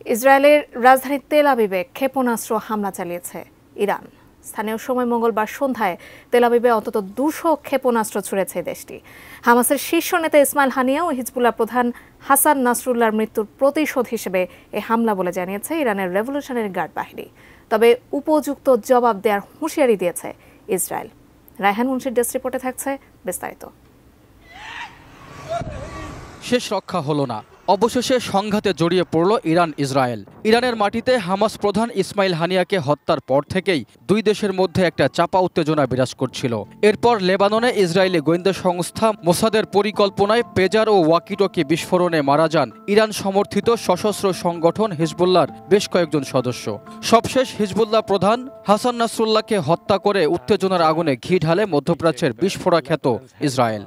ইসরায়েলের রাজধানী তেল আবিবে ক্ষেপণাস্ত্র হামলা চালিয়েছে ইরান। স্থানীয় সময় মঙ্গলবার সন্ধ্যায় তেল আবিবে অন্তত 200 ক্ষেপণাস্ত্র ছুড়েছে দেশটি। হামাসের শীর্ষ নেতা ইসমাইল হানিয়া ও হিজবুল্লাহ প্রধান হাসান নাসরুল্লাহর মৃত্যুর প্রতিশোধ হিসেবে এই হামলা বলে জানিয়েছে ইরানের রেভলিউশনারি গার্ড বাহিনী। তবে উপযুক্ত জবাব দেওয়ার হুঁশিয়ারি দিয়েছে ইসরায়েল। রায়হান মুন্সির ডেস্ক রিপোর্টে থাকছে বিস্তারিত। শেষ রক্ষা হলো না, অবশেষে সংঘাতে জড়িয়ে পড়ল ইরান ইসরায়েল। ইরানের মাটিতে হামাস প্রধান ইসমাইল হানিয়াকে হত্যার পর থেকেই দুই দেশের মধ্যে একটা চাপা উত্তেজনা বিরাজ করছিল। এরপর লেবাননে ইসরায়েলি গোয়েন্দা সংস্থা মোসাদের পরিকল্পনায় পেজার ও ওয়াকিটকি বিস্ফোরণে মারা যান ইরান সমর্থিত সশস্ত্র সংগঠন হিজবুল্লাহর বেশ কয়েকজন সদস্য। সবশেষ হিজবুল্লাহ প্রধান হাসান নাসরুল্লাহকে হত্যা করে উত্তেজনার আগুনে ঘি ঢালে মধ্যপ্রাচ্যের বিস্ফোরা খ্যাত ইসরায়েল।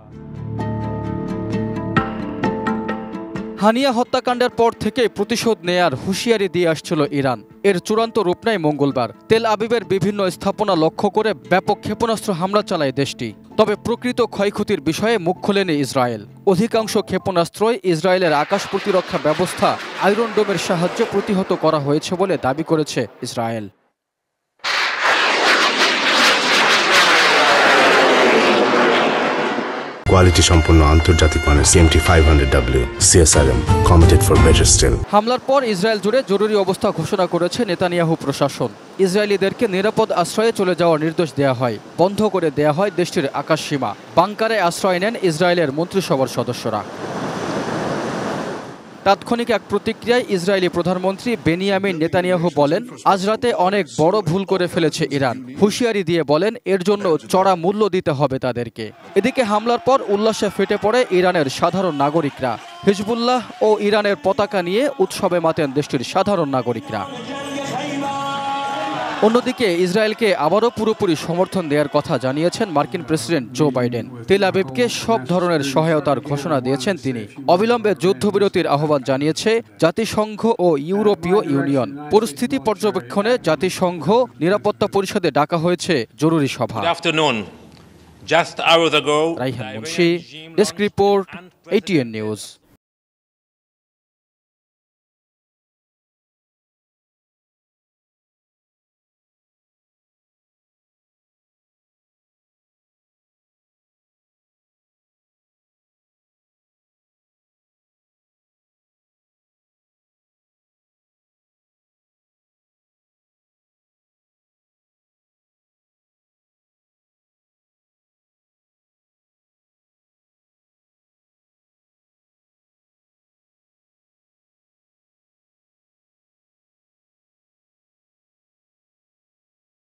হানিয়া হত্যাকাণ্ডের পর থেকে প্রতিশোধ নেয়ার হুঁশিয়ারি দিয়ে আসছিল ইরান। এর চূড়ান্ত রূপ নেয় মঙ্গলবার। তেল আবিবের বিভিন্ন স্থাপনা লক্ষ্য করে ব্যাপক ক্ষেপণাস্ত্র হামলা চালায় দেশটি। তবে প্রকৃত ক্ষয়ক্ষতির বিষয়ে মুখ খোলেনি ইসরায়েল। অধিকাংশ ক্ষেপণাস্ত্রই ইসরায়েলের আকাশ প্রতিরক্ষা ব্যবস্থা আয়রন ডোমের সাহায্যে প্রতিহত করা হয়েছে বলে দাবি করেছে ইসরায়েল। কোয়ালিটি সম্পন্ন আন্তর্জাতিক মানের CMT 500W CSRM committed for better still. হামলার পর ইসরায়েল জুড়ে জরুরি অবস্থা ঘোষণা করেছে নেতানিয়াহু প্রশাসন। ইসরায়েলিদেরকে নিরাপদ আশ্রয়ে চলে যাওয়ার নির্দেশ দেওয়া হয়। বন্ধ করে দেওয়া হয় দেশটির আকাশসীমা। বাংকারে আশ্রয় নেন ইসরায়েলের মন্ত্রিসভার সদস্যরা। তাৎক্ষণিক এক প্রতিক্রিয়ায় ইসরায়েলি প্রধানমন্ত্রী বেনিয়ামিন নেতানিয়াহু বলেন, আজ রাতে অনেক বড় ভুল করে ফেলেছে ইরান। হুঁশিয়ারি দিয়ে বলেন, এর জন্য চড়া মূল্য দিতে হবে তাদেরকে। এদিকে হামলার পর উল্লাসে ফেটে পড়ে ইরানের সাধারণ নাগরিকরা। হিজবুল্লাহ ও ইরানের পতাকা নিয়ে উৎসবে মাতেন দেশটির সাধারণ নাগরিকরা। অন্যদিকে ইসরায়েলকে আবারও পুরোপুরি সমর্থন দেওয়ার কথা জানিয়েছেন মার্কিন প্রেসিডেন্ট জো বাইডেন। তেল আবিবকে সব ধরনের সহায়তার ঘোষণা দিয়েছেন তিনি। অবিলম্বে যুদ্ধবিরতির আহ্বান জানিয়েছে জাতিসংঘ ও ইউরোপীয় ইউনিয়ন। পরিস্থিতি পর্যবেক্ষণে জাতিসংঘ নিরাপত্তা পরিষদে ডাকা হয়েছে জরুরি সভা। Raihan Munshi, desk report, ATN news.